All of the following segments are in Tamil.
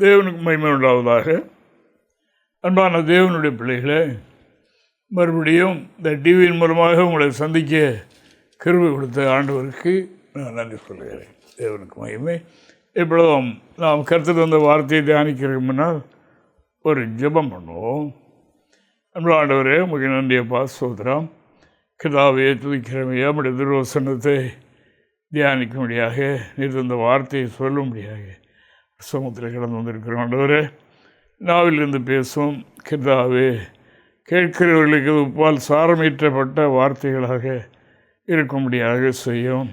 தேவனுக்கு மகிமை உண்டாவதாக. அன்பான தேவனுடைய பிள்ளைகளே, மறுபடியும் இந்த டிவியின் மூலமாக உங்களை சந்திக்க கிருபை கொடுத்த ஆண்டவருக்கு நான் நன்றி சொல்கிறேன். தேவனுக்கு மகிமை. இப்பொழுதும் நாம் கருத்துட்டு வந்த வார்த்தையை தியானிக்கிறதுக்கு முன்னால் ஒரு ஜெபம் பண்ணுவோம். அன்பு ஆண்டவரே, உங்களுக்கு நன்றியப்பா, சோதரம் கிதாவே துதிக்கிறமையா, நம்முடைய திருவசனத்தை தியானிக்கும்படியாக, நீர் இந்த வார்த்தையை சொல்லும்படியாக சமூகத்தில் கடந்து வந்திருக்கிறோம். ஆண்டவரே, நாவிலிருந்து பேசும் கிதாவே, கேட்கிறவர்களுக்கு உப்பால் சாரமேற்றப்பட்ட வார்த்தைகளாக இருக்கும்படியாக செய்யும்.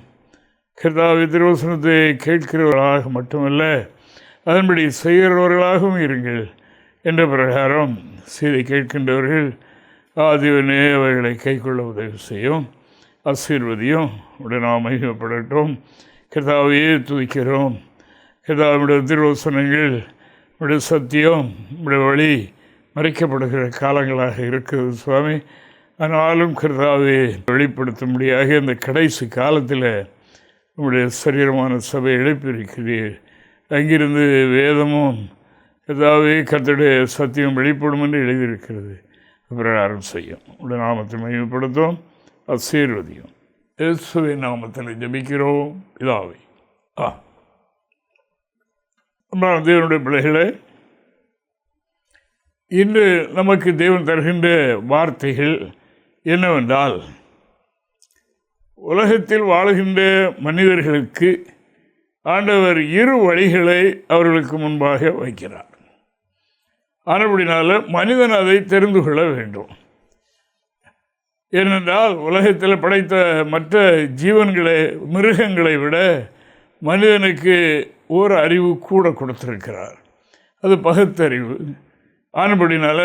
கிதாவே, திருவசனத்தை கேட்கிறவர்களாக மட்டுமல்ல, அதன்படி செய்கிறவர்களாகவும் இருங்கள் என்ற பிரகாரம் செய்தி கேட்கின்றவர்கள் ஆதிவனே அவைகளை கைக்கொள்ள உதவி செய்யும். ஆசீர்வதியும். உடைய நாம் மகிமைப்படட்டும். கிதாவையே துதிக்கிறோம். கிதாவுடைய திருவசனங்கள், உடைய சத்தியம், உடைய வழி மறைக்கப்படுகிற காலங்களாக இருக்கிறது சுவாமி. ஆனாலும் கிருதாவை வெளிப்படுத்தும்படியாக இந்த கடைசி காலத்தில் உங்களுடைய சரீரமான சபை எழுப்பியிருக்கிறீர். அங்கிருந்து வேதமும் கிருதாவே கர்த்தருடைய சத்தியம் வெளிப்படும் என்று எழுதியிருக்கிறது. பிரகாரம் செய்யும். உடைய நாமத்தை மகிமைப்படுத்தும். ஆசீர்வதியும். இயேசுவின் நாமத்தில் ஜெபிக்கிறோம் பிதாவே. தேவனுடைய பிள்ளைகளே, இன்று நமக்கு தேவன் தருகின்ற வார்த்தைகள் என்னவென்றால், உலகத்தில் வாழுகின்ற மனிதர்களுக்கு ஆண்டவர் இரு வழிகளை அவர்களுக்கு முன்பாக வைக்கிறார். ஆனபடினால மனிதன் அதை தெரிந்து கொள்ள வேண்டும். ஏனென்றால் உலகத்தில் படைத்த மற்ற ஜீவன்களை, மிருகங்களை விட மனிதனுக்கு ஒரு அறிவு கூட கொடுத்திருக்கிறார். அது பகுத்தறிவு. ஆனபடினால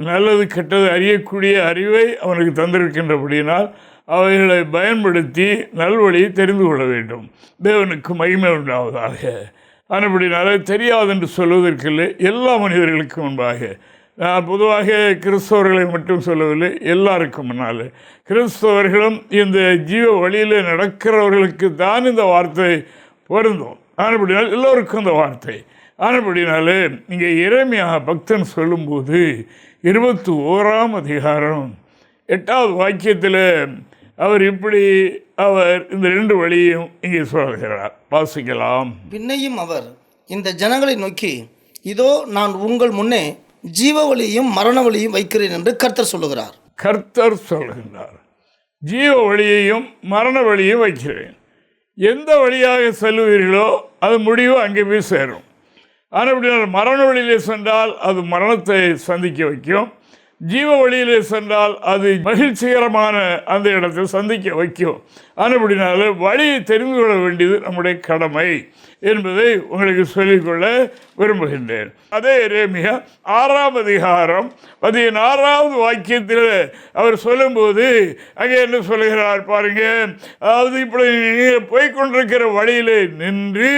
நல்லது கெட்டது அறியக்கூடிய அறிவை அவனுக்கு தந்திருக்கின்றபடியினால் அவைகளை பயன்படுத்தி நல்வழியை தெரிந்து கொள்ள வேண்டும். தேவனுக்கு மகிமை உண்டாவதாக. ஆனபடினால தெரியாதென்று சொல்வதற்கில்லை, எல்லா மனிதர்களுக்கும் முன்பாக. நான் பொதுவாக கிறிஸ்தவர்களை மட்டும் சொல்லவில்லை, எல்லாருக்கும் முன்னால். கிறிஸ்தவர்களும் இந்த ஜீவ வழியில் நடக்கிறவர்களுக்கு தான் இந்த வார்த்தை பொருந்தும். ஆனபடினால் எல்லோருக்கும் இந்த வார்த்தை. ஆனபடினாலே இங்கே எரேமியா பக்தன் சொல்லும்போது 21ஆம் அதிகாரம் 8வது வாக்கியத்தில் அவர் இப்படி இந்த 2 வழியையும் இங்கே சொல்கிறார். வாசிக்கலாம். பின்னையும் அவர் இந்த ஜனங்களை நோக்கி, இதோ நான் உங்கள் முன்னே ஜீவ வழியையும் மரண வழியும் வைக்கிறேன் என்று கர்த்தர் சொல்லுகிறார். கர்த்தர் சொல்கின்றார், ஜீவ வழியையும் மரண வழியும் வைக்கிறேன். எந்த வழியாக செல்லுவீர்களோ அது முடிவு அங்கே போய் சேரும். ஆனால் மரண வழியிலே சென்றால் அது மரணத்தை சந்திக்க வைக்கும். ஜீவ வழியிலே சென்றால் அது மகிழ்ச்சிகரமான அந்த இடத்தை சந்திக்க வைக்கும். ஆனபடினால வழியை தெரிந்து கொள்ள வேண்டியது நம்முடைய கடமை என்பதை உங்களுக்கு சொல்லிக்கொள்ள விரும்புகின்றேன். அதே எரேமியா 6ஆம் அதிகாரம் 16வது வாக்கியத்தில் அவர் சொல்லும்போது அங்கே என்ன சொல்லுகிறார் பாருங்க. அதாவது இப்படி நீங்கள் போய்கொண்டிருக்கிற வழியிலே நின்று,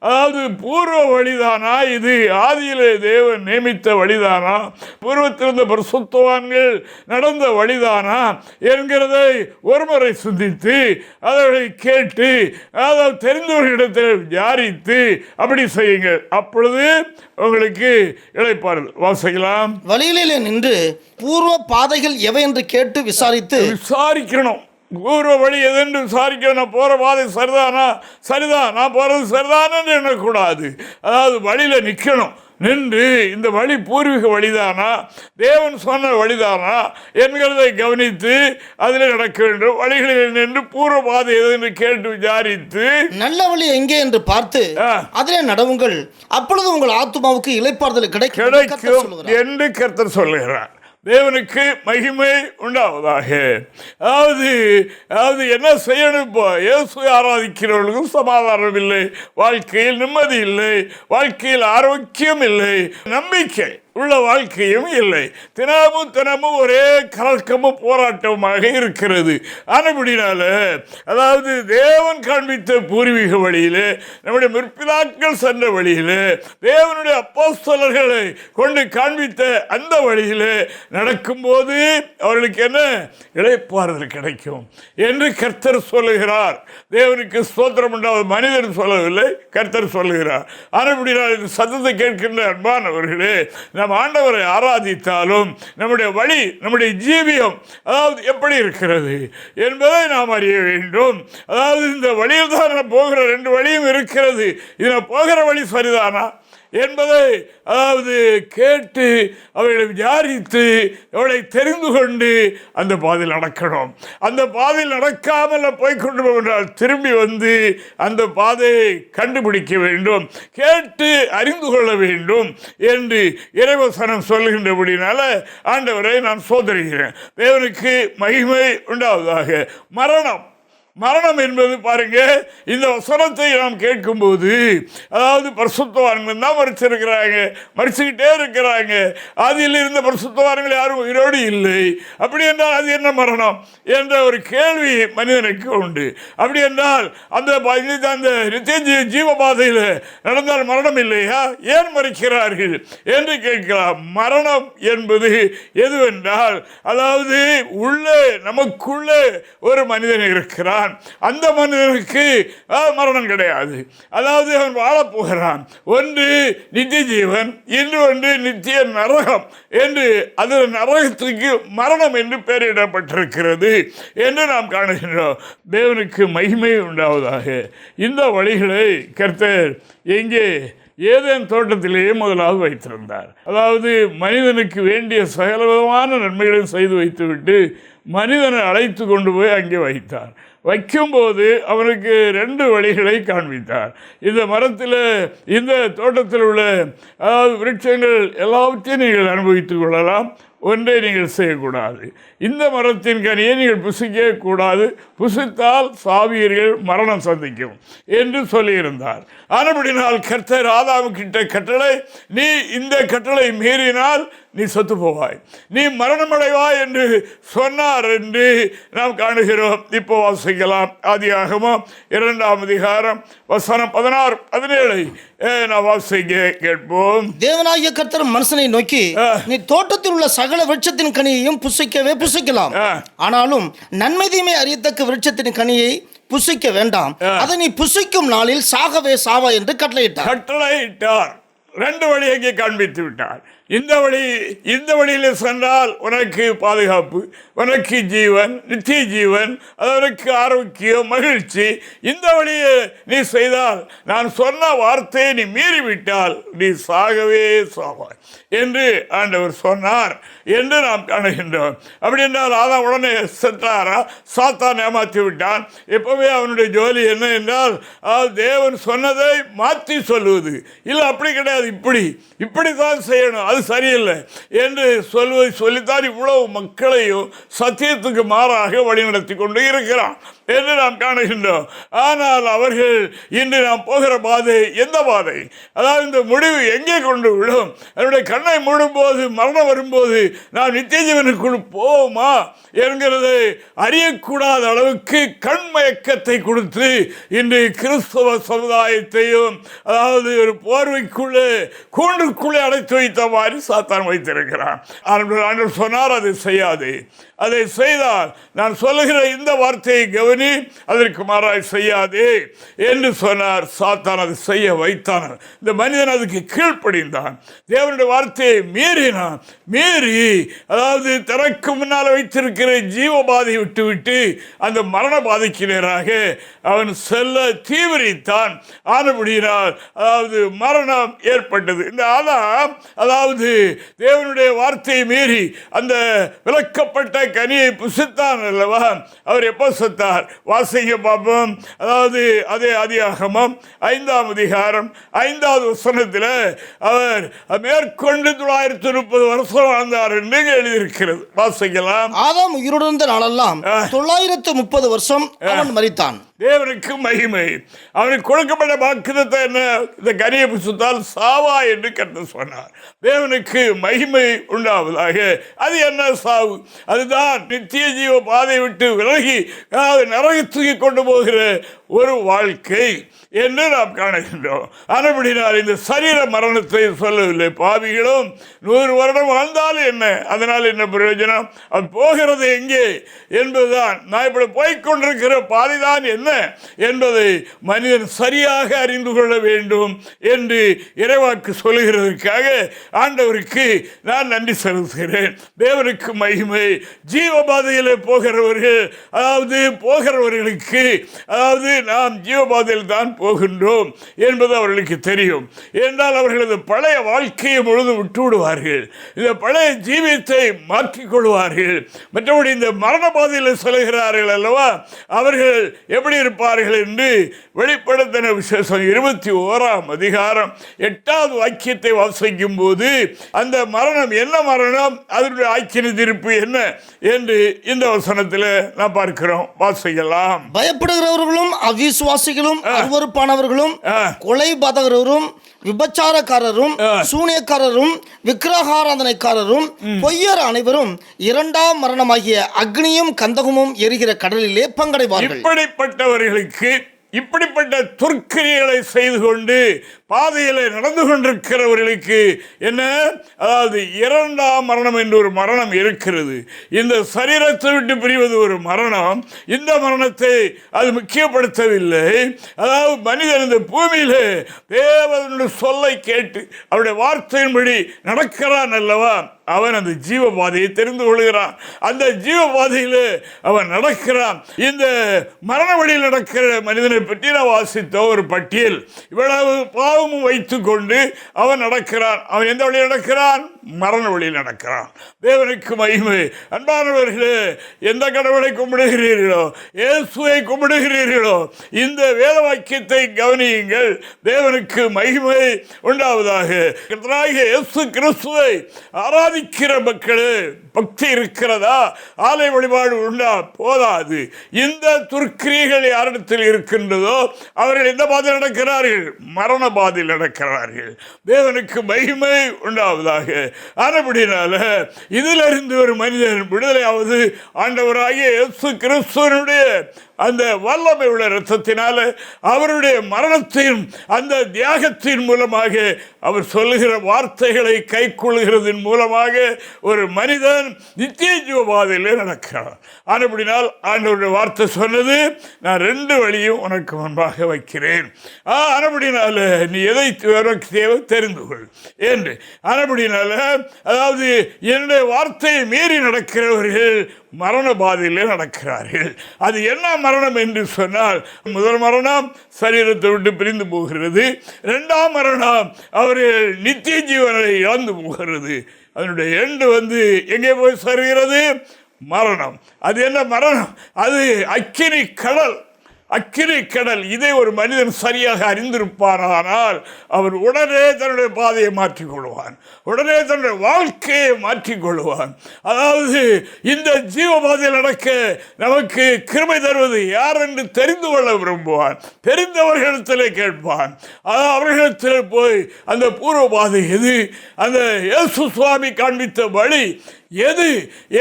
அதாவது பூர்வ வழிதானா இது, ஆதியிலே தேவன் நியமித்த வழிதானா, பூர்வத்திலிருந்த பரிசுத்தவான்கள் நடந்த வழிதானா என்கிறதை ஒருமுறை சிந்தித்து அதை கேட்டு அதை தெரிந்தவர்களிடத்தில் விசாரித்து அப்படி செய்யுங்க. அப்பொழுது உங்களுக்கு இளைப்பாறுதல். வாசிக்கலாம். வழியிலே நின்று பூர்வ பாதைகள் எவை என்று கேட்டு விசாரிக்கணும். பூர்வ வழி எதென்று விசாரிக்கணும். நான் போகிற பாதை சரிதானா, சரிதான், நான் போகிறது சரிதானு எண்ணக்கூடாது. அதாவது வழியில் நிற்கணும். நின்று இந்த வழி பூர்வீக வழிதானா, தேவன் சொன்ன வழிதானா என்கிறதை கவனித்து அதில் நடக்க வேண்டும். வழிகளில் நின்று பூர்வ பாதை எது கேட்டு விசாரித்து நல்ல வழி எங்கே என்று பார்த்து அதிலே நடவுங்கள், அப்பொழுது உங்கள் ஆத்துமாவுக்கு இளைப்பாறுதல் கிடைக்கும் என்று கர்த்தர் சொல்லுகிறார். தேவனுக்கு மகிமை உண்டாவதாக. அதாவது என்ன செய்யணும்? இப்போ இயேசு ஆராதிக்கிறவர்களுக்கும் சமாதானம் இல்லை, வாழ்க்கையில் நிம்மதி இல்லை, வாழ்க்கையில் ஆரோக்கியம் இல்லை, நம்பிக்கை உள்ள வாழ்க்கையும் இல்லை. தினமும் ஒரே கலக்கமும் போராட்டமாக இருக்கிறது. ஆனபடினால அதாவது தேவன் காண்பித்த பூர்வீக வழியிலே, நம்முடைய முற்பிதாக்கள் சென்ற வழியிலே, தேவனுடைய அப்போஸ்தலர்களை கொண்டு காண்பித்த அந்த வழியிலே நடக்கும்போது அவர்களுக்கு என்ன இளைப்பாறுதல் கிடைக்கும் என்று கர்த்தர் சொல்லுகிறார். தேவனுக்கு ஸ்தோத்திரம் உண்டாவது. மனிதன் சொல்லவில்லை, கர்த்தர் சொல்லுகிறார். ஆனபடினால் இந்த சத்தத்தை கேட்கின்ற அன்பானவர்களே, நம் ஆண்டவரை ஆராதித்தாலும் நம்முடைய வழி, நம்முடைய ஜீவியம் அதாவது எப்படி இருக்கிறது என்பதை நாம் அறிய வேண்டும். அதாவது இந்த வழியில் தான் போகிற 2 வழியும் இருக்கிறது. இதில் போகிற வழி சரிதானா என்பதை அதாவது கேட்டு அவர்களை விசாரித்து அவளை தெரிந்து கொண்டு அந்த பாதையில் நடக்கணும். அந்த பாதையில் நடக்காமல் போய்கொண்டு போவதால் திரும்பி வந்து அந்த பாதையை கண்டுபிடிக்க வேண்டும், கேட்டு அறிந்து கொள்ள வேண்டும் என்று இறைவசனம் சொல்லுகின்றபடினால ஆண்டவரை நான் சோதரிகிறேன். தேவனுக்கு மகிமை உண்டாவதாக. மரணம் என்பது பாருங்க, இந்த வசனத்தை நாம் கேட்கும்போது அதாவது பரிசுத்தவான்கள் தான் மறிச்சுக்கிட்டே இருக்கிறாங்க. அதில் இருந்த பரிசுத்தவான்கள் யாரும் உயிரோடு இல்லை. அப்படி என்றால் அது என்ன மரணம் என்ற ஒரு கேள்வி மனிதனுக்கு உண்டு. அப்படி என்றால் அந்த நித்திய ஜீவபாதையில் நடந்தால் மரணம் இல்லையா, ஏன் மறிக்கிறார்கள் என்று கேட்கலாம். மரணம் என்பது எதுவென்றால் அதாவது உள்ளே நமக்குள்ளே ஒரு மனிதன் இருக்கிறான். அந்த மனிதனுக்கு மரணம் கிடையாது. அதாவது அவன் வாழப்போகிறான். ஒன்று நித்திய ஜீவன், இன்று ஒன்று நித்திய நரகம் என்று அது நரகத்துக்கு மரணம் என்று பெயரிடப்பட்டிருக்கிறது என்று நாம் காணுகின்றோம். தேவனுக்கு மகிமை உண்டாவதாக. இந்த வழிகளை கர்த்தர் எங்கே ஏதேன் தோட்டத்திலேயே முதலாவது வைத்திருந்தார். அதாவது மனிதனுக்கு வேண்டிய சகலவிதமான நன்மைகளையும் செய்து வைத்துவிட்டு மனிதனை அழைத்து கொண்டு போய் அங்கே வைத்தார். வைக்கும்போது அவனுக்கு 2 வழிகளை காண்பித்தார். இந்த மரத்தில், இந்த தோட்டத்தில் உள்ள விருட்சங்கள் எல்லாவற்றையும் நீங்கள் அனுபவித்துக் கொள்ளலாம், ஒன்றை நீங்கள் செய்யக்கூடாது. இந்த மரத்தின் கனியை நீங்கள் புசிக்கக்கூடாது, புசித்தால் சாவீர்கள், மரணம் சந்திக்கும் என்று சொல்லியிருந்தார். ஆனபடினால் கர்த்தர் ஆதாமுக்கிட்ட கட்டளை, நீ இந்த கட்டளை மீறினால் நீ செத்து போவாய், நீ மரணமடைவாய் என்று சொன்னார் என்று நாம் காணுகிறோம். இப்போ வாசிக்கலாம். ஆதியாகமம் 2ஆம் அதிகாரம் வசனம் 16, 17 நாம் வாசிக்க கேட்போம். தேவனாகிய கர்த்தர் மனுஷனை நோக்கி, நீ தோட்டத்தில் உள்ள சகல விருட்சத்தின் கனியையும் புசிக்கலாம், ஆனாலும் நன்மை தீமை அறியத்தக்க விருட்சத்தின் கனியை புசிக்க வேண்டாம், அதை நீ புசிக்கும் நாளில் சாகவே சாவா என்று கட்டளையிட்டார். 2 வழி அங்கே காண்பித்து விட்டார். இந்த வழியில் சென்றால் உனக்கு பாதுகாப்பு, உனக்கு ஜீவன், நித்திய ஜீவன், அதற்கு ஆரோக்கியம், மகிழ்ச்சி. இந்த வழியை நீ செய்தால், நான் சொன்ன வார்த்தையை நீ மீறிவிட்டால் நீ சாகவே சாவாய் என்று ஆண்டவர் சொன்னார் என்று நாம் காணுகின்றோம். அப்படி என்றால் ஆதாம் உடனே சென்றாரா? சாத்தான் ஏமாற்றி விட்டான். எப்பவே அவனுடைய ஜோலி என்ன என்றால் தேவன் சொன்னதை மாற்றி சொல்லுவது. இல்லை, அப்படி கிடையாது, இப்படித்தான் செய்யணும், அது சரியில்லை என்று சொல்லித்தான் இவ்வளவு மக்களையும் சத்தியத்துக்கு மாறாக வழிநடத்தி கொண்டு இருக்கிறான் என்று நாம் காணுகின்றோம். ஆனால் அவர்கள் இன்று நாம் போகிற பாதை எந்த பாதை? அதாவது இந்த முடிவு எங்கே கொண்டு விடும்? என்னுடைய கண்ணை மூடும்போது, மரணம் வரும்போது நாம் நித்திய ஜீவனுக்குள் போவோமா என்கிறதை அறியக்கூடாத அளவுக்கு கண்மயக்கத்தை கொடுத்து இன்று கிறிஸ்தவ சமுதாயத்தையும் அதாவது ஒரு போர்வைக்குள்ளே கூண்டுக்குள்ளே அடைத்து வைத்த மாதிரி சாத்தான் வைத்திருக்கிறான். ஆண்டவர் சொன்னார், அதை செய்யாதே, அதை செய்தால் நான் சொல்லுகிற இந்த வார்த்தையை கவனி, அதற்கு மாறாய் செய்யாதே என்று சொன்னார். சாத்தான் அதை செய்ய வைத்தான். இந்த மனிதன் அதுக்கு கீழ்ப்படிந்தான், தேவனுடைய வார்த்தையை மீறி அதாவது தனக்கு முன்னால் வைத்திருக்கிற ஜீவபாதை விட்டு அந்த மரண பாதைக்கு நேராக அவன் செல்ல தீவிரித்தான். ஆனபடியினால் அதாவது மரணம் ஏற்பட்டது. இந்த ஆதாம் அதாவது தேவனுடைய வார்த்தையை மீறி அந்த விலக்கப்பட்ட கனியை புசித்தான் அல்லவா? அவர் எப்போ செத்தார்? வாசிங்க பாப்போம். அதாவது அதே ஆதியாகமம் 5ஆம் அதிகாரம் 5வது வசனத்தில் அவர் மேற்கொண்டு 930 வருஷம் வாழ்ந்தார் என்று எழுதியிருக்கிறது. வாசிக்கலாம். ஆதாம் உயிரோடு இருந்த நாளெல்லாம் 930 வருஷம் அவன் மரித்தான். தேவனுக்கு மகிமை. அவனுக்கு கொடுக்கப்பட்ட வாக்குத்தத்தம் என்ன? இந்த கனியை புசித்தால் சாவா என்று கர்த்தர் சொன்னார். தேவனுக்கு மகிமை உண்டாவதாக. அது என்ன சாவு? அதுதான் நித்திய ஜீவ பாதை விட்டு விலகி நரகத்துக்கு கொண்டு போகிற ஒரு வாழ்க்கை என்று நாம் காணுகின்றோம். ஆனபடினால் இந்த சரீர மரணத்தை சொல்லவில்லை. பாவிகளும் 100 வருடம் வாழ்ந்தாலும் என்ன, அதனால் என்ன பிரயோஜனம்? அது போகிறது எங்கே என்பதுதான். நான் இப்படி போய்கொண்டிருக்கிற பாதைதான் என்ன என்பதை மனிதன் சரியாக அறிந்து கொள்ள வேண்டும் என்று இறைவாக்கு சொல்லுகிறதற்காக ஆண்டவருக்கு நான் நன்றி செலுத்துகிறேன். தேவனுக்கு மகிமை. ஜீவபாதையில் போகிறவர்கள், அதாவது போகிறவர்களுக்கு, அதாவது நாம் ஜீவபாதையில் தான் போகின்றோம் என்பது அவர்களுக்கு தெரியும். என்றால் அவர்களது பழைய வாழ்க்கையை முழுதும் விட்டுவிடுவார்கள். இந்த பழைய ஜீவியத்தை மாற்றிக்கொள்வார்கள். மற்றபடி இந்த மரண பாதையில் செல்கிறார்கள் அல்லவா, அவர்கள் எப்படி இருப்பார்கள் என்று வெளிப்படுத்தின விசேஷம் 21ஆம் அதிகாரம் 8வது வாக்கியத்தை வாசிக்கும் போது அந்த மரணம் என்ன மரணம், அதனுடைய ஆக்கினை தீர்ப்பு என்ன என்று இந்த வசனத்தில் நாம் பார்க்கிறோம். வாசிக்கலாம். பயப்படுகிறவர்களும் அவிசுவாசிகளும் அருவருப்பானவர்களும் கொலைபாதகரும் விபச்சாரக்காரரும் சூனியக்காரரும் விக்கிரகாராதனைக்காரரும் பொய்யர் அனைவரும் 2ஆம் மரணமாகிய அக்னியும் கந்தகமும் எரிகிற கடலிலே பங்கடைவார்கள். இப்படிப்பட்டவர்களுக்கு, இப்படிப்பட்ட துர்க்கிரியைகளை செய்து கொண்டு பாதையில் நடந்து கொண்டிருக்கிறவர்களுக்கு என்ன, அதாவது 2ஆம் மரணம் என்று ஒரு மரணம் இருக்கிறது. இந்த சரீரத்தை விட்டு பிரிவது ஒரு மரணம். இந்த மரணத்தை அது முக்கியப்படுத்தவில்லை. அதாவது மனிதன் இந்த பூமியில் தேவனுடைய சொல்லை கேட்டு அவருடைய வார்த்தையின்படி நடக்கிறான் அல்லவா, அவன் அந்த ஜீவபாதையை தெரிந்து கொள்கிறான். அந்த ஜீவபாதையில் அவன் நடக்கிறான். இந்த மரண வழியில் நடக்கிற மனிதனை பற்றி நான் வாசித்த ஒரு பட்டியல். இவ்வளவு பாவமும் வைத்துக் கொண்டு அவன் நடக்கிறான். அவன் எந்த வழியில் நடக்கிறான்? மரண வழியில் நடக்கிறான். தேவனுக்கு மகிமை. அன்பானவர்களே, எந்த கடவுளை கும்பிடுகிறீர்களோ, இயேசுவை கும்பிடுகிறீர்களோ, இந்த வேத வாக்கியத்தை கவனியுங்கள். தேவனுக்கு மகிமை உண்டாவதாக. கர்த்தராகிய இயேசு கிறிஸ்துவை ஆராதிக்கிற மக்களே, பக்தி இருக்கிறதா? ஆலய வழிபாடு உண்டா? போதாது. இந்த துர்க்கிரியைகள் யாரிடத்தில் இருக்கின்றதோ அவர்கள் எந்த பாதையில் நடக்கிறார்கள்? மரண பாதையில் நடக்கிறார்கள். தேவனுக்கு மகிமை உண்டாவதாக. ஆனபடினால இதிலிருந்து ஒரு மனிதன் விடுதலையாவது ஆண்டவராகிய இயேசு கிறிஸ்துவனுடைய அந்த வல்லமை உள்ள இரத்தத்தினால, அவருடைய மரணத்தின் அந்த தியாகத்தின் மூலமாக, அவர் சொல்லுகிற வார்த்தைகளை கை கொள்ளுகிறதின் மூலமாக ஒரு மனிதன் நித்திய ஜீவபாதையிலே நடக்கிறான். ஆனபடினால் ஆண்டவருடைய வார்த்தை சொன்னது, நான் 2 வழியும் உனக்கு முன்பாக வைக்கிறேன். ஆனபடினால நீ எதை தேவை தெரிந்து கொள் என்று. ஆனபடினால அதாவது என்னுடைய வார்த்தையை மீறி நடக்கிறவர்கள் மரண பாதையிலே நடக்கிறார்கள். அது என்ன மரணம் என்று சொன்னால், முதல் மரணம் சரீரத்தை விட்டு பிரிந்து போகிறது. 2ஆம் மரணம் அவர்கள் நித்திய ஜீவனை இழந்து போகிறது. அதனுடைய எண்டு எங்கே போய் சேர்கிறது? மரணம். அது என்ன மரணம்? அது அக்கினி கடல். அக்கினி கடல். இதை ஒரு மனிதன் சரியாக அறிந்திருப்பானால் அவர் உடனே தன்னுடைய பாதையை மாற்றிக்கொள்வான், உடனே தன்னுடைய வாழ்க்கையை மாற்றிக்கொள்வான். அதாவது இந்த ஜீவபாதையில் நடக்க நமக்கு கிருபை தருவது யார் என்று தெரிந்து கொள்ள விரும்புவான். தெரிந்தவர்களிடத்திலே கேட்பான். அவர்களிடத்தில் போய் அந்த பூர்வ பாதை எது, அந்த இயேசு சுவாமி காண்பித்த வழி எது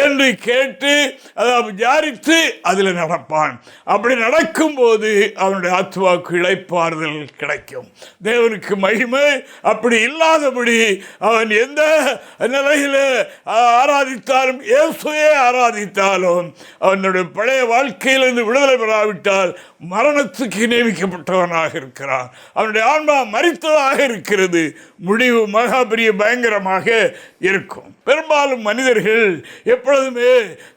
என்று கேட்டு அதை விசாரித்து அதில் நடப்பான். அப்படி நடக்கும்போது அவனுடைய ஆத்மாவுக்கு இளைப்பாறுதல் கிடைக்கும். தேவனுக்கு மகிமை. அப்படி இல்லாதபடி அவன் எந்த நிலையில் ஆராதித்தாலும், இயேசுவே ஆராதித்தாலும், அவனுடைய பழைய வாழ்க்கையிலிருந்து விடுதலை பெறாவிட்டால் மரணத்துக்கு நியமிக்கப்பட்டவனாக இருக்கிறான். அவனுடைய ஆன்மா மரித்ததாக இருக்கிறது. முடிவு மகா பெரிய பயங்கரமாக இருக்கும். பெரும்பாலும் மனிதர்கள் எப்பொழுதுமே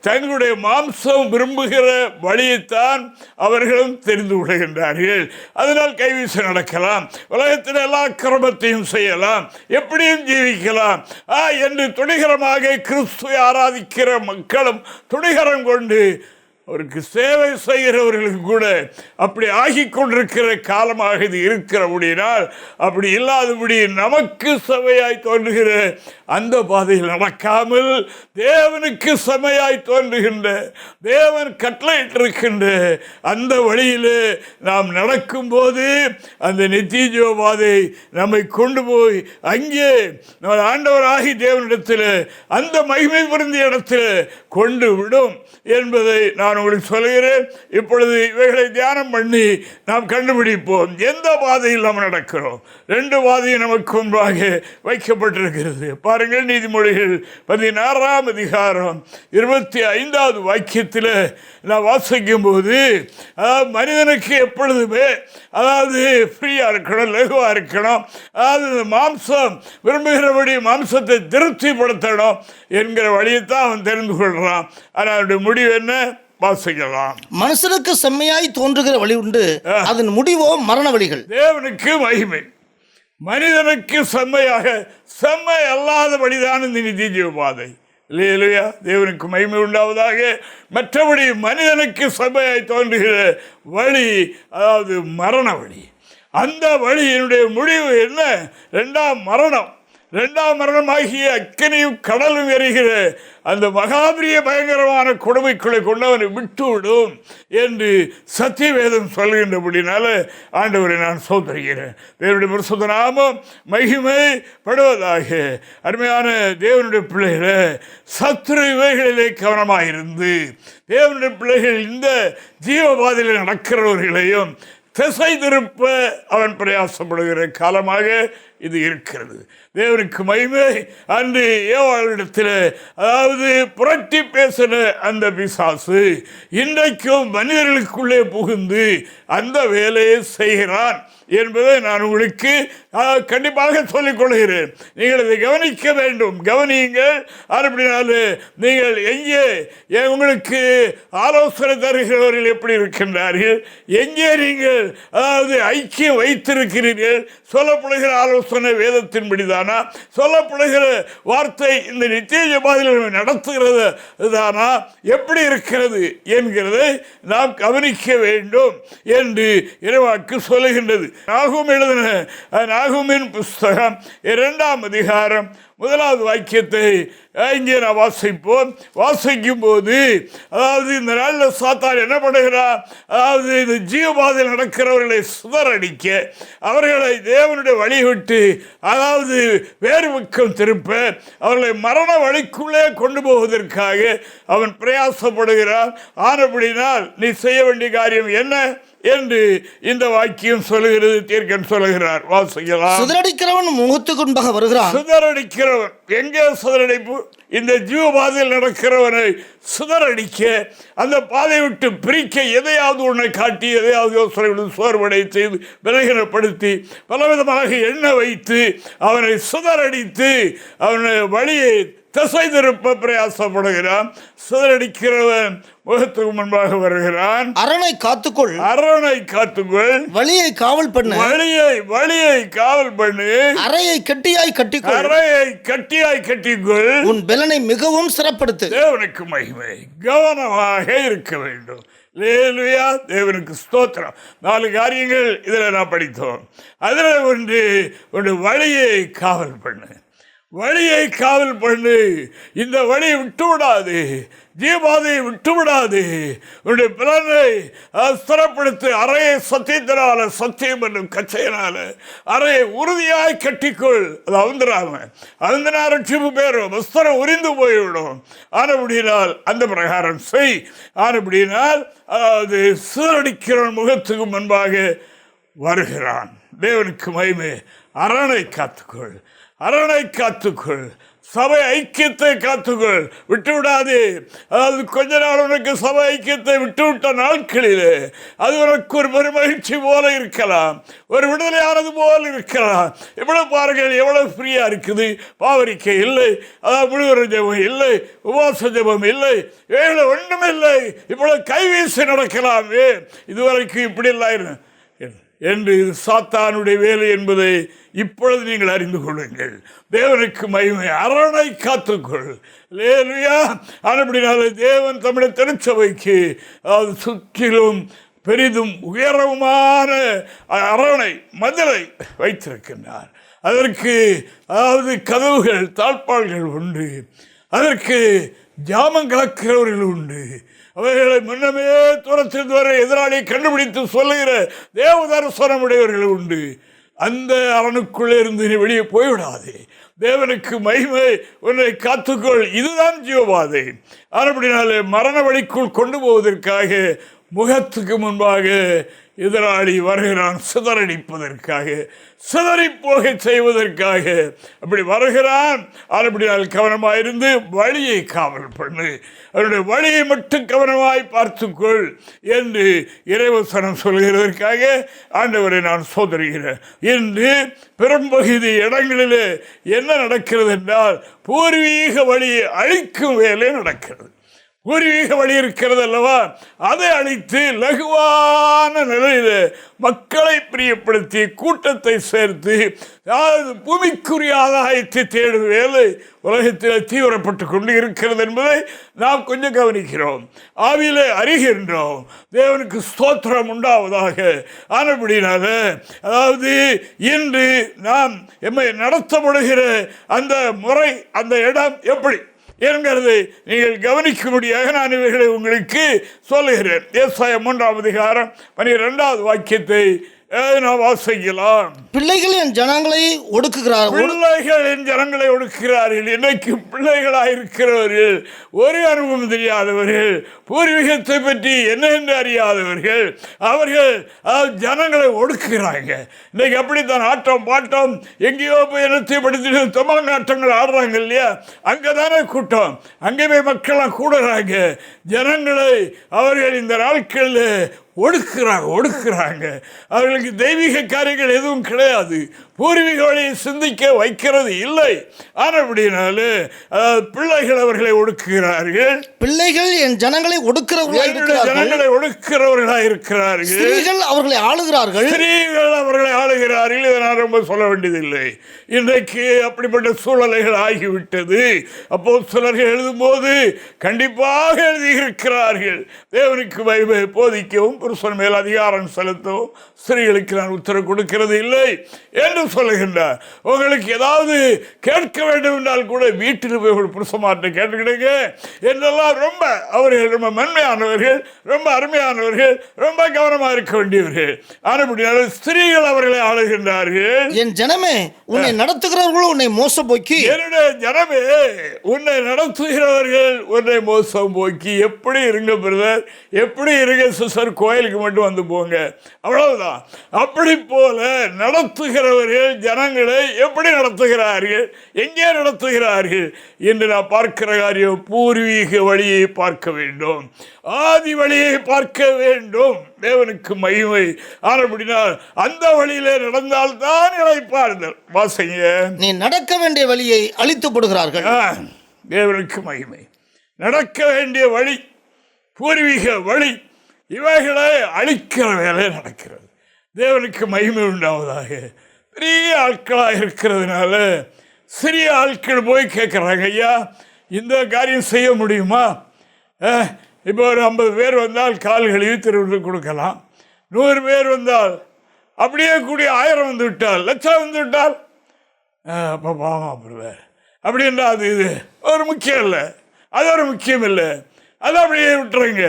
தங்களுடைய மாம்சம் விரும்புகிற வழியைத்தான் அவர்களும் தெரிந்து கொள்கின்றார்கள். அதனால் கைவீச நடக்கலாம், உலகத்தில் எல்லா கிரமத்தையும் செய்யலாம், எப்படியும் ஜீவிக்கலாம் என்று துணிகரமாக கிறிஸ்துவை ஆராதிக்கிற மக்களும் துணிகரம் கொண்டு அவருக்கு சேவை செய்கிறவர்களுக்கு கூட அப்படி ஆகி கொண்டிருக்கிற காலமாக இது இருக்கிறபடினால், அப்படி இல்லாதபடி நமக்கு செமையாய் தோன்றுகிற அந்த பாதையில் நடக்காமல் தேவனுக்கு செமையாய் தோன்றுகின்ற, தேவன் கட்டளையிட்டிருக்கின்ற அந்த வழியில் நாம் நடக்கும்போது அந்த நித்திய பாதை நம்மை கொண்டு போய் அங்கே நம்ம ஆண்டவராகி தேவனிடத்தில் அந்த மகிமை பொருந்திய இடத்தில் கொண்டு விடும் என்பதை நான் உங்களுக்கு சொல்கிறேன். இப்பொழுது இவைகளை தியானம் பண்ணி நாம் கண்டுபிடிப்போம் எந்த பாதையில் நாம் நடக்கிறோம். 2 பாதையும் நமக்கு முன்பாக வைக்கப்பட்டிருக்கிறது. பாருங்கள், நீதிமொழிகள் 16ஆம் அதிகாரம் 25வது வாக்கியத்தில் நான் வாசிக்கும் போது, அதாவது மனிதனுக்கு எப்பொழுதுமே அதாவது ஃப்ரீயாக இருக்கணும், லகுவாக இருக்கணும், அதாவது மாம்சம் விரும்புகிறபடி மாம்சத்தை திருப்திப்படுத்தணும் என்கிற வழியைத்தான் அவன் தெரிந்து கொள்கிறான். ஆனால் அவனுடைய முடிவு என்ன? வாசிக்கலாம். மனுஷனுக்கு செம்மையாய் தோன்றுகிற வழி உண்டு, அதன் முடிவோ மரண வழிகள். தேவனுக்கு மகிமை, மனிதனுக்கு செம்மை அல்லாத வழிதான் இந்த நித்திய பாதை. இல்லையா? தேவனுக்கு மகிமை உண்டாவதாக. மற்றபடி மனிதனுக்கு செம்மையாய் தோன்றுகிற வழி அதாவது மரண வழி. அந்த வழியினுடைய முடிவு என்ன? 2ஆம் மரணம். 2ஆம் மரணமாகிய அக்கினியும் கடலும் எரிகிற அந்த மகாபிரிய பயங்கரமான கொடுமைக்குள்ளே கொண்டவனை விட்டுவிடும் என்று சத்தியவேதம் சொல்கின்றபடினால ஆண்டவரை நான் சோதரிக்கிறேன். தேவனுடைய பரிசுத்த நாமம் மகிமைப்படுவதாக. அருமையான தேவனுடைய பிள்ளைகளை, சத்துரு இவைகளிலே கவனமாயிருந்து தேவனுடைய பிள்ளைகள் இந்த ஜீவபாதையில் நடக்கிறவர்களையும் திசை திருப்ப அவன் பிரயாசப்படுகிற காலமாக இது இருக்கிறது. தேவனுக்கு மகிமை. அன்று ஏவாளிடத்தில் அதாவது புரட்டி பேசின அந்த பிசாசு இன்றைக்கும் மனிதர்களுக்குள்ளே புகுந்து அந்த வேலையை செய்கிறான் என்பதை நான் உங்களுக்கு கண்டிப்பாக சொல்லிக் கொள்கிறேன். நீங்கள் இதை கவனிக்க வேண்டும், கவனியுங்கள். அப்படினாலே நீங்கள் எங்கே உங்களுக்கு ஆலோசனை தருகிறவர்கள் எப்படி இருக்கின்றார்கள், எங்கே நீங்கள் அதாவது ஐக்கியம் வைத்திருக்கிறீர்கள், சொல்லப்படுகிற ஆலோசனை வேதத்தின்படிதானா, சொல்லப்படுகிற வார்த்தை இந்த நித்திய பாதையில் நடத்துகிறது தானா, எப்படி இருக்கிறது என்கிறதை நாம் கவனிக்க வேண்டும் என்று இறைவாக்கு சொல்லுகின்றது. நாகூம் எழுதின நாகூமின் புஸ்தகம் 2ஆம் அதிகாரம் 1வது வாக்கியத்தை இங்கே நான் வாசிக்கும் போது, அதாவது இந்த நாளில் சாத்தான் என்ன பண்ணுகிறான், அதாவது இந்த ஜீவபாதையில் நடக்கிறவர்களை சுதறடிக்க, அவர்களை தேவனுடைய வழி விட்டு அதாவது வேறு பக்கம் திருப்ப, அவர்களை மரண வழிக்குள்ளே கொண்டு போவதற்காக அவன் பிரயாசப்படுகிறான். ஆனபடினால் நீ செய்ய வேண்டிய காரியம் என்ன என்று இந்த வாக்கியம் சொல்லுகிறது. தீர்க்கன் சொல்லுகிறார், வாசிக்கலாம். சிதறடிக்கிறவன் முகத்துக்கு முன்பாக வருகிறான். சிதறடிக்கிறவன் எங்கே சிதறடிப்பு? இந்த ஜீவபாதையில் நடக்கிறவனை சிதறடிக்க, அந்த பாதையை விட்டு பிரிக்க, எதையாவது ஒன்றை காட்டி, எதையாவது யோசனை சோர்வடை செய்து விலகினப்படுத்தி பலவிதமாக எண்ண வைத்து அவனை சிதறடித்து அவனை வழியை திசை திருப்ப பிரயாசப்படுகிறான். சிதறடிக்கிறவன் முகத்துக்கு முன்பாக வருகிறான். அரணை காத்துக்கொள், அரணை காத்துக்கொள், வழியை காவல் பண்ணு, வழியை காவல் பண்ணு, அறையை கட்டியாய் கட்டிக்கொள், அறையை கட்டியாய் கட்டிக்கொள், உன் பலனை மிகவும் சிறப்படுத்து. தேவனுக்கு மகிமை. கவனமாக இருக்க வேண்டும். லேலுயா, தேவனுக்கு ஸ்தோத்திரம். 4 காரியங்கள் இதில் நான் படித்தோம். அதில் ஒன்று வழியை காவல் பண்ணு, வழியை காவல் பண்ணு. இந்த வழியை விட்டு விடாது, ஜீவபாதையை விட்டு விடாது. உன்னுடைய பலனை ஸ்திரப்படுத்தி அறையை சத்தியத்தினால, சத்தியம் என்னும் கச்சையினால அறையை உறுதியாய் கட்டிக்கொள். அது அவுந்தினா ரட்சிப்பு பேரும் வஸ்திரம் உரிந்து போய்விடும். ஆனபடினால் அந்த பிரகாரம் செய். ஆனபடினால் அதாவது சீரடிக்கிறவன் முகத்துக்கு முன்பாக வருகிறான். தேவனுக்கு மகிமை. அரணை காத்துக்கொள், அரணை காத்துக்கொள், சபை ஐக்கியத்தை காத்துக்கொள், விட்டுவிடாது. அதாவது கொஞ்ச நாள் உனக்கு சபை ஐக்கியத்தை விட்டுவிட்ட நாட்களில் அது உனக்கு ஒரு பெருமகிழ்ச்சி போல இருக்கலாம், ஒரு விடுதலையானது போல் இருக்கலாம். எவ்வளவு பாருங்கள், எவ்வளவு ஃப்ரீயாக இருக்குது. பாவரிக்கை இல்லை, அதாவது முழுவதும் ஜெபம் இல்லை, உபவாச ஜெபம் இல்லை, வேலை ஒன்றும் இல்லை. இவ்வளவு கைவீசி நடக்கலாமே, இதுவரைக்கும் இப்படி இல்லை. என்று இது சாத்தானுடைய வேலை என்பதை இப்பொழுது நீங்கள் அறிந்து கொள்ளுங்கள். தேவனுக்கு மகிமை. அரணை காத்துக்கொள். அல்லேலூயா. அப்படினாலே தேவன் தம்முடைய திருச்சபைக்கு அது சுற்றிலும் பெரிதும் உயரமான அரணை மதிலை வைத்திருக்கின்றார். அதற்கு அதாவது கதவுகள் தாழ்பாள்கள் உண்டு. அதற்கு ஜாமம் கலக்கிறவர்கள் உண்டு. அவைகளை முன்னமே தூரத்தில் வர எதிராளியை கண்டுபிடித்து சொல்லுகிற தேவதரிசனம் உடையவர்கள் உண்டு. அந்த அரணுக்குள்ளே இருந்து நீ வெளியே போய்விடாதே. தேவனுக்கு மகிமை. உன்னை காத்துக்கொள். இதுதான் ஜீவபாதை. அப்படினாலே மரண வழிக்குள் கொண்டு போவதற்காக முகத்துக்கு முன்பாக எதிராளி வருகிறான். சிதறடிப்பதற்காக, சிதறிப்போக செய்வதற்காக அப்படி வருகிறான். அப்படினால் கவனமாயிருந்து வழியை காவல் பண்ணு. அவருடைய வழியை மட்டும் கவனமாய் பார்த்துக்கொள் என்று இறைவசனம் சொல்கிறதற்காக ஆண்டவரை நான் சோதரிகிறேன். இன்று பெரும்பகுதி இடங்களிலே என்ன நடக்கிறது என்றால், பூர்வீக வழியை அழிக்கும் வேலை நடக்கிறது. பூர்வீக வழி இருக்கிறது அல்லவா, அதை அழித்து லகுவான நிலையில் மக்களை பிரியப்படுத்தி கூட்டத்தை சேர்த்து அதாவது பூமிக்குரிய ஆதாயத்தை தேடும் வேலை உலகத்தில் தீவிரப்பட்டு கொண்டு இருக்கிறது என்பதை நாம் கொஞ்சம் கவனிக்கிறோம். ஆவியிலே அறிகின்றோம். தேவனுக்கு ஸ்தோத்திரம் உண்டாவதாக. ஆனபடினால அதாவது இன்று நாம் எம்மை நடத்தப்படுகிற அந்த முறை, அந்த இடம் எப்படி என்கிறதை நீங்கள் கவனிக்கும்படியாக நான் இவைகளை உங்களுக்கு சொல்லுகிறேன். ஏசாயா 3ஆம் அதிகாரம் 12வது வாக்கியத்தை நாம் வாசிக்கலாம். பிள்ளைகள் என் ஜனங்களை ஒடுக்குகிறார்கள். பிள்ளைகள் என் ஜனங்களை ஒடுக்குகிறார்கள். இன்னைக்கு பிள்ளைகளாக இருக்கிறவர்கள், ஒரு அனுபவம் தெரியாதவர்கள், பூர்வீகத்தை பற்றி என்ன என்று அறியாதவர்கள், அவர்கள் ஜனங்களை ஒடுக்குகிறாங்க. இன்னைக்கு அப்படித்தான் ஆட்டம் பாட்டம் எங்கேயோ போய் என்னத்தை படுத்திட்டு தமிழ் நாட்டங்கள் ஆடுறாங்க இல்லையா, அங்கே தானே கூட்டம், அங்கே போய் மக்கள்லாம் கூடுறாங்க. ஜனங்களை அவர்கள் இந்த நாட்களில் ஒடுக்குறாங்க. அவர்களுக்கு தெய்வீக காரியங்கள் எதுவும் கிடையாது. பூர்வீக வழியை சிந்திக்க வைக்கிறது இல்லை. ஆனபடினால பிள்ளைகள் அவர்களை ஒடுக்குகிறார்கள். பிள்ளைகள் என் ஜனங்களை ஒடுக்கிறவர்களாக இருக்கிறார்கள். ஸ்திரீகள் அவர்களை ஆளுகிறார்கள். இதை நான் ரொம்ப சொல்ல வேண்டியதில்லை. இன்றைக்கு அப்படிப்பட்ட சூழ்நிலைகள் ஆகிவிட்டது. அப்போஸ்தலர்கள் எழுதும்போது கண்டிப்பாக எழுதியிருக்கிறார்கள், தேவனுக்கு மகிமை போதிக்கவும் புருஷன் மேல் அதிகாரம் செலுத்தவும் ஸ்திரீகளுக்கு நான் உத்தரவு கொடுக்கிறது இல்லை என்று சொல்லுகின்றார். உங்களுக்கு ஏதாவது கேட்க வேண்டும் என்றால் கூட வீட்டில் போய் ஒரு புருஷமாற்ற கேட்டுக்கிடுங்க என்றெல்லாம் ரொம்ப அவர்கள் ரொம்ப மென்மையானவர்கள், ரொம்ப அருமையானவர்கள், ரொம்ப கவனமாக இருக்க வேண்டியவர்கள். ஆனால் ஸ்திரீகள் அவர்களை ஆளுகின்றார்கள். என் ஜனமே உன்னை நடத்துகிறவர்கள் உன்னை மோசம் போக்கி. என்னுடைய ஜனமே உன்னை நடத்துகிறவர்கள் உன்னை மோசம் போக்கி. எப்படி இருங்க பிரதர், எப்படி இருங்க சிஸ்டர், கோயிலுக்கு மட்டும் வந்து போங்க, அவ்வளவுதான். அப்படி போல நடத்துகிறவர்கள் ஜனங்களை எப்படி நடத்துகிறார்கள், எங்கே நடத்துகிறார்கள் என்று நான் பார்க்கிற காரியம், பூர்வீக வழியை பார்க்க வேண்டும், ஆதி வழியை பார்க்க வேண்டும். தேவனுக்கு மகிமை. ஆனபடினால் அந்த வழியிலே நடந்தால்தான் இளைப்பாறுதல். வாசிங்க. நீ நடக்க வேண்டிய வழியை அழித்து போடுகிறார்கள். தேவனுக்கு மகிமை. நடக்க வேண்டிய வழி, பூர்வீக வழி, இவைகளை அழிக்கிற வேலை நடக்கிறது. தேவனுக்கு மகிமை உண்டாவதாக. பெரிய ஆட்களாக இருக்கிறதுனால சிறிய ஆட்கள் போய் கேட்குறாங்க, ஐயா இந்த காரியம் செய்ய முடியுமா? இப்போ ஒரு 50 பேர் வந்தால் கால் கழுவி திருவிழா கொடுக்கலாம். 100 பேர் வந்தால், அப்படியே கூடிய 1000 வந்து விட்டால், லட்சம் வந்து விட்டால், அப்போ பாவம் பிரதர் அப்படின்றா அது இது ஒரு முக்கியம் இல்லை, அது ஒரு முக்கியம் இல்லை, அதை அப்படியே விட்டுருங்க.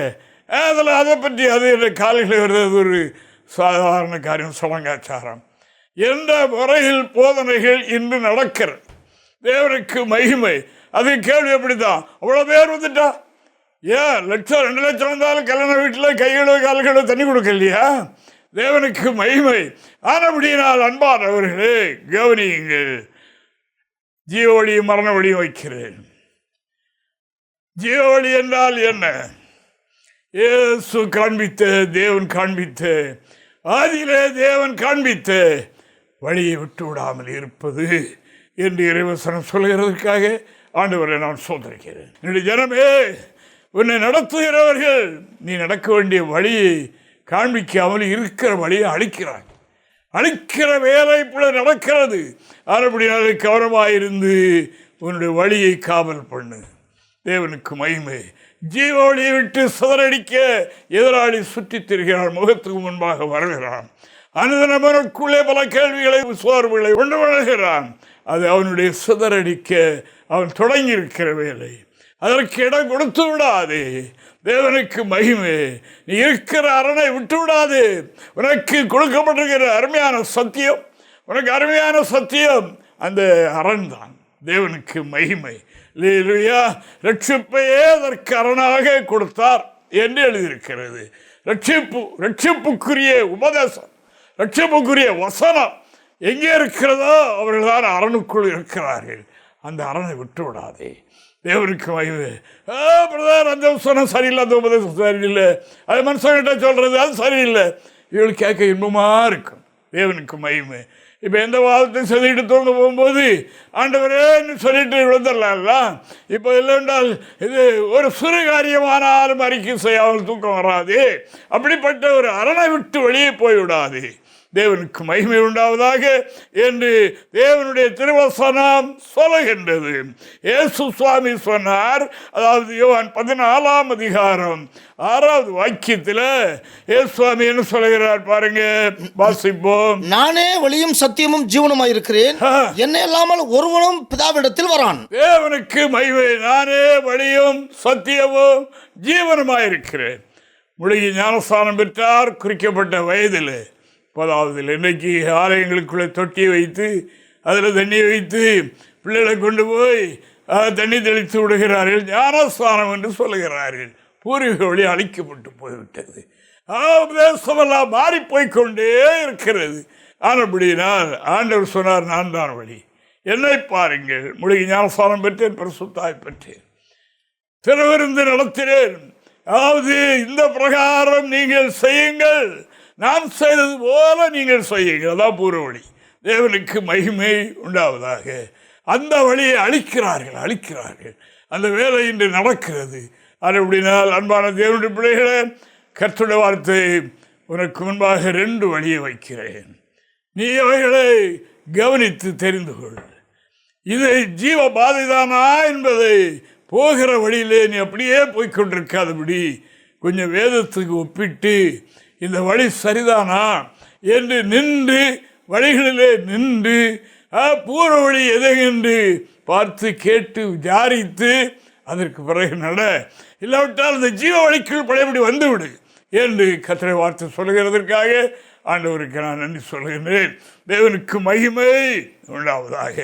அதில் அதை பற்றி அது கால்களை வருது ஒரு சாதாரண காரியம், சடங்காச்சாரம் என்ற முறையில் போதனைகள் இன்று நடக்கிறது. தேவனுக்கு மகிமை. அது கேள்வி எப்படித்தான் அவ்வளோ பேர் வந்துட்டா, ஏன் 1,00,000 2,00,000 வந்தாலும் கல்யாண வீட்டில் கைகளோ கால்களோ தண்ணி கொடுக்கலையா? தேவனுக்கு மகிமை. ஆனபடியினால் அன்பானவர்களே கவனியுங்கள். ஜீவ வழியும் மரண வழியும் வைக்கிறேன். ஜீவ வழி என்றால் என்ன? இயேசு காண்பித்த, தேவன் காண்பித்த, ஆதியிலே தேவன் காண்பித்த வழியை விட்டு விடாமல் இருப்பது என்று இறைவசனம் சொல்கிறதுக்காக ஆண்டவரை நான் சோதரிக்கிறேன். என்னுடைய ஜனமே உன்னை நடத்துகிறவர்கள் நீ நடக்க வேண்டிய வழியை காண்பிக்காமல் இருக்கிற வழியை அழிக்கிறாங்க. அழிக்கிற வேலை இப்பொழுது நடக்கிறது. அதுபடியால் கவனமாயிருந்து உன்னுடைய வழியை காவல் பண்ணு. தேவனுக்கு மகிமை. ஜீவ வழியை விட்டு சிதறடிக்க எதிராளி சுற்றித் திரிகிறான், முகத்துக்கு முன்பாக வருகிறான். அனுதினமனுக்குள்ளே பல கேள்விகளை சோர்வுகளை கொண்டு வருகிறான். அது அவனுடைய சிதறடிக்க அவன் தொடங்கி இருக்கிற வேலை. அதற்கு இடம் கொடுத்து விடாது. தேவனுக்கு மகிமை. நீ இருக்கிற அரணை விட்டு விடாது. உனக்கு கொடுக்கப்பட்டிருக்கிற அருமையான சத்தியம், உனக்கு அருமையான சத்தியம் அந்த அரண் தான். தேவனுக்கு மகிமை. அல்லேலூயா. ரட்சிப்பையே அதற்கு அரணாக கொடுத்தார் என்று எழுதியிருக்கிறது. ரட்சிப்புக்குரிய உபதேசம், ரட்சிப்புக்குரிய வசனம் எங்கே இருக்கிறதோ அவர்கள் தான் அரணுக்குள் இருக்கிறார்கள். அந்த அரணை விட்டு விடாதே. தேவனுக்கு மகிமை. பிரதர் அந்த வசனம் சரியில்லை, அந்த உபதேசம் சரியில்லை, அது மனுஷங்கிட்ட சொல்கிறது அது சரியில்லை, இவள் கேட்க இன்பமாக இருக்கும். தேவனுக்கு மகிமை. இப்போ எந்த வாதத்தை சொல்லிட்டு தூங்க போகும்போது ஆண்டவரேன்னு சொல்லிட்டு விழுந்துடலாம்ல. இப்போ இல்லைன்றால் இது ஒரு சிறு காரியமானாலும் அறிக்கை செய்யாமல் தூக்கம் வராது. அப்படிப்பட்ட ஒரு அரணை விட்டு வெளியே போய்விடாது. தேவனுக்கு மகிமை உண்டாவதாக என்று தேவனுடைய திருவசனம் சொல்லுகின்றது. இயேசு சுவாமி சொன்னார். அதாவது யோவான் 14ஆம் அதிகாரம் 6வது வாக்கியத்தில் இயேசு சுவாமி என்ன சொல்லுகிறார் பாருங்க, வாசிப்போம். நானே வழியும் சத்தியமும் ஜீவனுமாய் இருக்கிறேன், என்னை இல்லாமல் ஒருவனும் பிதாவிடத்தில் வரான். தேவனுக்கு மகிமை. நானே வழியும் சத்தியமும் ஜீவனுமாய் இருக்கிறேன். முழுகி ஞானஸ்தானம் பெற்றார் குறிக்கப்பட்ட வயதில் 10ஆவதில். இன்றைக்கு ஆலயங்களுக்குள்ளே தொட்டியை வைத்து அதில் தண்ணி வைத்து பிள்ளைகளை கொண்டு போய் தண்ணி தெளித்து விடுகிறார்கள். ஞானஸ்தானம் என்று சொல்லுகிறார்கள். பூர்வீக வழி அழிக்கப்பட்டு போய்விட்டது. உபதேசமெல்லாம் மாறிப்போய்கொண்டே இருக்கிறது. ஆனபடியினால் ஆண்டவர் சொன்னார், நான் தான் வழி, என்னை பாருங்கள். முழுகி ஞானஸ்தானம் பெற்றேன், பரிசுத்தாய் பெற்றேன், திருவிருந்து நடத்தினேன். அதாவது இந்த பிரகாரம் நீங்கள் செய்யுங்கள், நான் செய்தது போல நீங்கள் செய்யுங்கள். அதான் பூர்வ வழி. தேவனுக்கு மகிமை உண்டாவதாக. அந்த வழியை அழிக்கிறார்கள். அந்த வேலை இன்று நடக்கிறது. அது எப்படினால் அன்பான தேவனுடைய பிள்ளைகளே, கர்த்தருடைய வார்த்தை, உனக்கு முன்பாக 2 வழியை வைக்கிறேன், நீ அவைகளை கவனித்து தெரிந்து கொள். இது ஜீவ பாதைதானா என்பதை போகிற வழியிலே நீ அப்படியே போய்கொண்டிருக்காதபடி கொஞ்சம் வேதத்துக்கு ஒப்பிட்டு இந்த வழி சரிதானா என்று நின்று வழிகளிலே நின்று பூர்வ வழி எதையென்று பார்த்து கேட்டு விசாரித்து அதற்கு பிறகு நட. இல்லாவிட்டால் இந்த ஜீவ வழிக்குள் பழையபடி வந்துவிடு என்று கர்த்தருடைய வார்த்தை சொல்லுகிறதற்காக ஆண்டவருக்கு நான் நன்றி சொல்கின்றேன். தேவனுக்கு மகிமை உண்டாவதாக.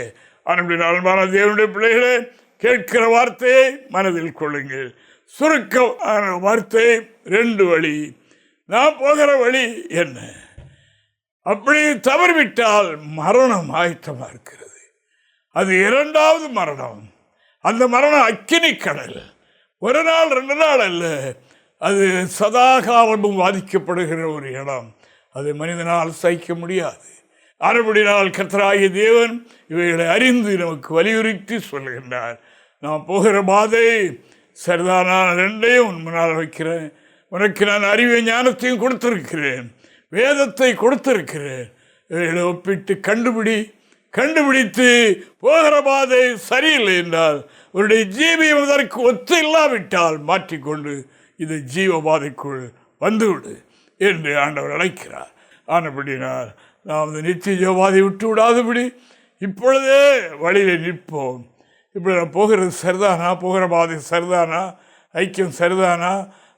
அன்பான தேவனுடைய பிள்ளைகளே, கேட்கிற வார்த்தையை மனதில் கொள்ளுங்கள். சுருக்கமான வார்த்தை, 2 வழி. நான் போகிற வழி என்ன? அப்படி தவறிவிட்டால் மரணம் ஆயத்தமாக இருக்கிறது. அது 2வது மரணம். அந்த மரணம் அக்கினி கடல். 1 நாள் 2 நாள் அல்ல, அது சதாகாலமும் பாதிக்கப்படுகிற ஒரு இடம். அது மனிதனால் சகிக்க முடியாது. அறுபடினால் கர்த்தராகிய தேவன் இவைகளை அறிந்து நமக்கு வலியுறுத்தி சொல்லுகின்றார். நான் போகிற பாதை சரிதானா? 2ஐயும் உன் முன்னால் வைக்கிறேன். உனக்கு நான் அறிவை ஞானத்தையும் கொடுத்திருக்கிறேன், வேதத்தை கொடுத்திருக்கிறேன். இவைகளை ஒப்பிட்டு கண்டுபிடித்து போகிற பாதை சரியில்லை என்றால், உன்னுடைய ஜீவியம் அதற்கு ஒத்து இல்லாவிட்டால் மாற்றிக்கொண்டு இது ஜீவ பாதைக்குள் வந்துவிடு என்று ஆண்டவர் அழைக்கிறார். ஆனபடினால் நாம் இந்த நித்திய ஜீவபாதை விட்டு விடாதபடி இப்பொழுதே வழியில் நிற்போம். இப்படி நான் போகிறது சரிதானா? போகிற பாதை சரிதானா? ஐக்கியம் சரிதானா?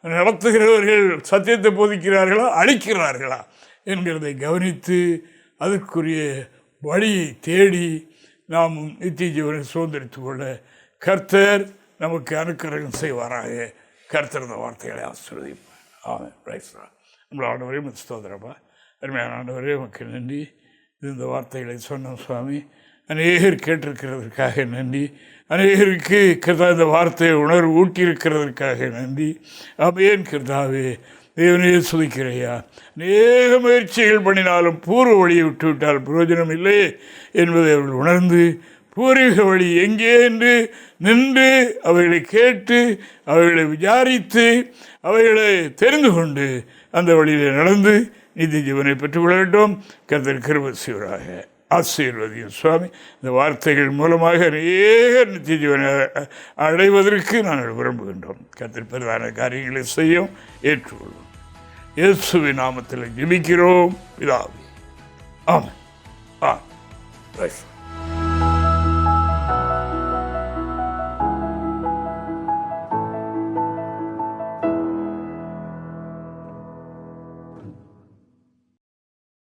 நடத்துகிறவர்கள் சத்தியத்தை போதிக்கிறார்களா, அழிக்கிறார்களா என்கிறதை கவனித்து அதற்குரிய வழியை தேடி நாம் நித்திய ஜீவனை சுதந்திரித்துக் கொள்ள கர்த்தர் நமக்கு அனுக்கிரகம் செய்வாராக. கர்த்தர் இந்த வார்த்தைகளை ஆசீர்வதிப்பார். ஆமென். Praise the Lord. நம்மளோட ஆண்டவரே ஸ்தோத்திரப்பா. அருமையான ஆண்டவரே, உமக்கு நன்றி. இந்த வார்த்தைகளை சொன்ன சுவாமி, அநேகர் கேட்டிருக்கிறதற்காக நன்றி. அநேகருக்கு கர்த்தா இந்த வார்த்தையை உணர்வு ஊட்டியிருக்கிறதற்காக நன்றி. ஆமென். கர்த்தாவே, தேவனே சுதிக்கிறையா. அநேக முயற்சிகள் பண்ணினாலும் பூர்வ வழியை விட்டுவிட்டால் பிரயோஜனம் இல்லை என்பதை அவர்கள் உணர்ந்து பூர்வீக வழி எங்கே என்று நின்று அவைகளை கேட்டு அவைகளை விசாரித்து அவைகளை தெரிந்து கொண்டு அந்த வழியில் நடந்து நித்திய ஜீவனை பெற்றுக்கொள்ளட்டும். கர்த்தர் கிருபை செய்வராக. ஆசீர்வதியும் சுவாமி. இந்த வார்த்தைகள் மூலமாக அநேக நித்திய ஜீவனை அடைவதற்கு நாங்கள் விரும்புகின்றோம். கர்த்தர் பிரதான காரியங்களை செய்யும் ஏற்றுக்கொள்வோம். இயேசுவின் நாமத்தில் ஜெபிக்கிறோம் பிதாவே. ஆமென். ஆமென்.